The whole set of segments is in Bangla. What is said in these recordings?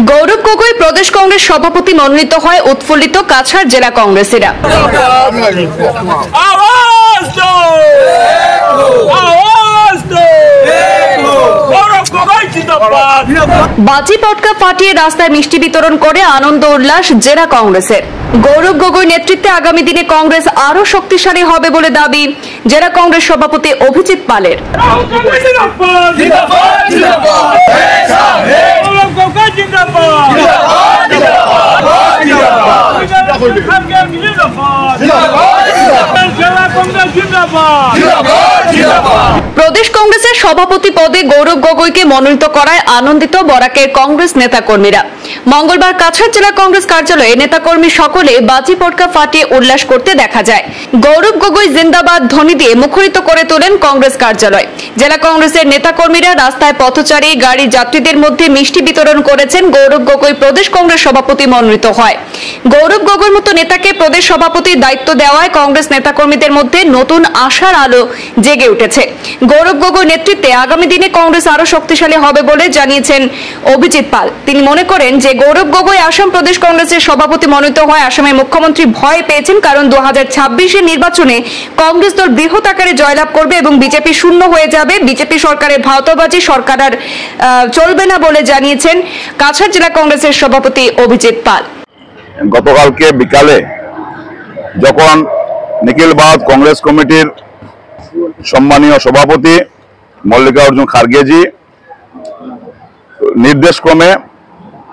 গৌরব গগৈ প্রদেশ কংগ্রেস সভাপতি মনোনীত হয় উৎফুল্লিত কাছাড় জেলা কংগ্রেসীরা। বাজি পটকা ফাটিয়ে রাস্তায় মিষ্টি বিতরণ করে আনন্দ উল্লাস জেলা কংগ্রেসের। গৌরব গগৈ নেতৃত্বে আগামী দিনে কংগ্রেস আরো শক্তিশালী হবে বলে দাবি জেলা কংগ্রেস সভাপতি অভিজিৎ পালের। প্রদেশ কংগ্রেসের সভাপতি পদে গৌরব গগৈকে মনোনীত করায় আনন্দিত বরাকের কংগ্রেস নেতাকর্মীরা। মঙ্গলবার কাছাড় জেলা কংগ্রেস কার্যালয়ে নেতাকর্মী সকলে বাজি পটকা ফাটিয়ে উল্লাস করতে দেখা যায়। গৌরব গগৈ জিন্দাবাদ ধ্বনি দিয়ে মুখরিত করে তোলেন কংগ্রেস কার্যালয়। জেলা কংগ্রেসের নেতাকর্মীরা রাস্তায় পথচারী গাড়ির যাত্রীদের মধ্যে মিষ্টি বিতরণ করেছেন। গৌরব গগৈ প্রদেশ কংগ্রেস সভাপতি মনোনীত হয়। গৌরব গগৈর মতো নেতাকে প্রদেশ সভাপতির দায়িত্ব দেওয়ায় কংগ্রেস নেতাকর্মীদের মধ্যে নতুন আশার আলো জেগে উঠেছে। গৌরব গগৈ নেতৃত্বে আগামী দিনে কংগ্রেস আরো শক্তিশালী হবে বলে জানিয়েছেন অভিজিৎ পাল। তিনি মনে করেন যে গৌরব গগৈ আসাম প্রদেশ কংগ্রেসের সভাপতি মনোনীত হয় আসামের মুখ্যমন্ত্রী ভয় পেয়েছেন, কারণ 2026-এর নির্বাচনে কংগ্রেস দল বৃহৎ আকারে জয়লাভ করবে এবং বিজেপি শূন্য হয়ে যাবে। বিজেপি সরকারের ভাওতাবাজি সরকার আর চলবে না বলে জানিয়েছেন কাছাড় জেলা কংগ্রেসের সভাপতি অভিজিৎ পাল। গতকালকে বিকালে যখন নিখিল ভারত কংগ্রেস কমিটির সম্মানীয় সভাপতি মল্লিকার্জুন খার্গেজি নির্দেশক্রমে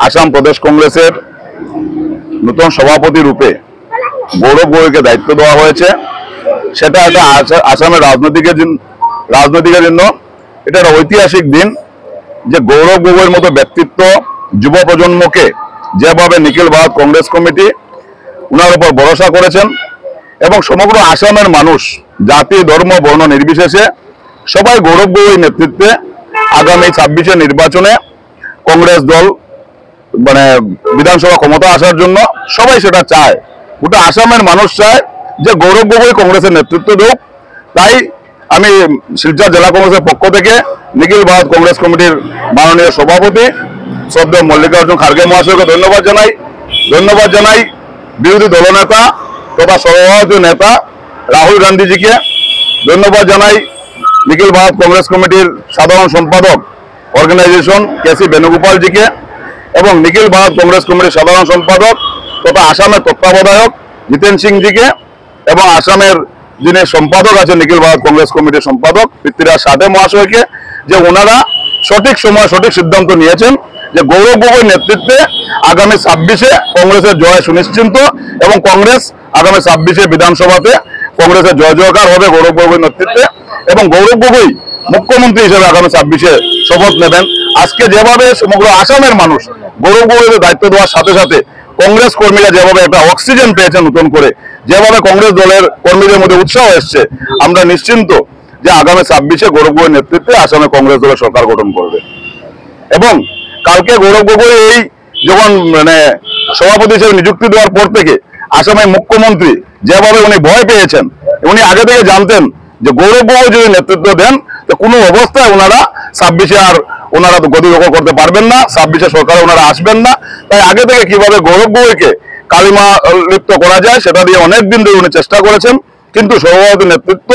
আসাম প্রদেশ কংগ্রেসের নতুন সভাপতি রূপে গৌরব গগৈকে দায়িত্ব দেওয়া হয়েছে, সেটা একটা আসামের রাজনৈতিকের জন্য এটা একটা ঐতিহাসিক দিন। যে গৌরব গগৈর মতো ব্যক্তিত্ব যুব প্রজন্মকে যেভাবে নিখিল ভারত কংগ্রেস কমিটি উনার উপর ভরসা করেছেন এবং সমগ্র আসামের মানুষ জাতি ধর্ম বর্ণ নির্বিশেষে সবাই গৌরব গগৈ নেতৃত্বে আগামী 26-এর নির্বাচনে কংগ্রেস দল বিধানসভা ক্ষমতা আসার জন্য সবাই সেটা চায়। গোটা আসামের মানুষ চায় যে গৌরব গগৈ কংগ্রেসের নেতৃত্ব দেব। তাই আমি শিলচর জেলা কংগ্রেসের পক্ষ থেকে নিখিল ভারত কংগ্রেস কমিটির মাননীয় সভাপতি শ্রদ্ধেয় মল্লিকার্জুন খার্গে মহাশয়কে ধন্যবাদ জানাই বিরোধী দলনেতা তথা সর্বভারতীয় নেতা রাহুল গান্ধীজিকে ধন্যবাদ জানাই, নিখিল ভারত কংগ্রেস কমিটির সাধারণ সম্পাদক অর্গানাইজেশন কেসি বেণুগোপালজিকে এবং নিখিল ভারত কংগ্রেস কমিটির সাধারণ সম্পাদক তথা আসামের তত্ত্বাবধায়ক জিতেন সিংজিকে এবং আসামের যিনি সম্পাদক আছেন নিখিল ভারত কংগ্রেস কমিটির সম্পাদক পৃথ্বীরাজ সাথে মহাশয়কে, যে ওনারা সঠিক সময় সঠিক সিদ্ধান্ত নিয়েছেন যে গৌরব গগৈ নেতৃত্বে আগামী 26-এ কংগ্রেসের জয় সুনিশ্চিত এবং কংগ্রেস আগামী 26-এ বিধানসভাতে কংগ্রেসের জয় জয়কার হবে গৌরব গগৈ নেতৃত্বে এবং গৌরব গগৈ মুখ্যমন্ত্রী হিসেবে আগামী 26-এ শপথ নেবেন। আজকে যেভাবে সমগ্র আসামের মানুষ গৌরব গগৈকে দায়িত্ব দেওয়ার সাথে সাথে কংগ্রেস কর্মীরা যেভাবে একটা অক্সিজেন পেয়েছেন নতুন করে, যেভাবে কংগ্রেস দলের কর্মীদের মধ্যে উৎসাহ এসছে, আমরা নিশ্চিন্ত যে আগামী 26-এ গৌরব গগৈ নেতৃত্বে আসামে কংগ্রেস দলের সরকার গঠন করবে। এবং কালকে গৌরব গগৈ এই যখন সভাপতি হিসেবে নিযুক্তি দেওয়ার পর থেকে আসামের মুখ্যমন্ত্রী যেভাবে উনি ভয় পেয়েছেন, উনি আগে থেকে জানতেন যে গৌরব গগৈ যদি নেতৃত্ব দেন তো কোনো অবস্থায় ওনারা 26-এ আর ওনারা গতি দখল করতে পারবেন না, 26-এ সরকারে ওনারা আসবেন না। তাই আগে থেকে কিভাবে গৌরব গগৈকে কালিমা লিপ্ত করা যায় সেটা দিয়ে অনেকদিন ধরে উনি চেষ্টা করেছেন, কিন্তু সর্বভারতীয় নেতৃত্ব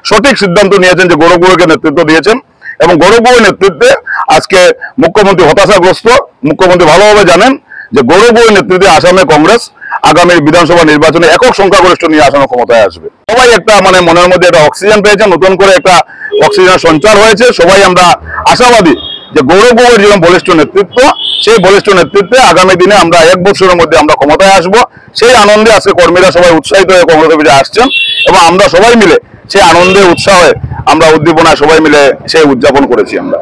সঠিক সিদ্ধান্ত নিয়েছেন যে গৌরব গগৈকে নেতৃত্ব দিয়েছেন এবং গৌরব গগৈ নেতৃত্বে আজকে মুখ্যমন্ত্রী হতাশাগ্রস্ত। মুখ্যমন্ত্রী ভালোভাবে জানেন যে গৌরব গগৈ নেতৃত্বে আসামে কংগ্রেস আগামী বিধানসভা নির্বাচনে একক সংখ্যাগরিষ্ঠ নিয়ে আসামে ক্ষমতায় আসবে। সবাই একটা মনের মধ্যে একটা অক্সিজেন পেয়েছেন, নতুন করে একটা অক্সিজেনের সঞ্চার হয়েছে। সবাই আমরা আশাবাদী যে গৌরব গগৈর যেরকম বলিষ্ঠ নেতৃত্ব, সেই বলিষ্ঠ নেতৃত্বে আগামী দিনে আমরা 1 বছরের মধ্যে আমরা ক্ষমতায় আসবো। সেই আনন্দে আজকে কর্মীরা সবাই উৎসাহিত হয়ে কংগ্রেস অফিসে আসছেন এবং আমরা সবাই মিলে সেই আনন্দে উৎসাহে আমরা উদ্দীপনায় সবাই মিলে সেই উদযাপন করেছি আমরা।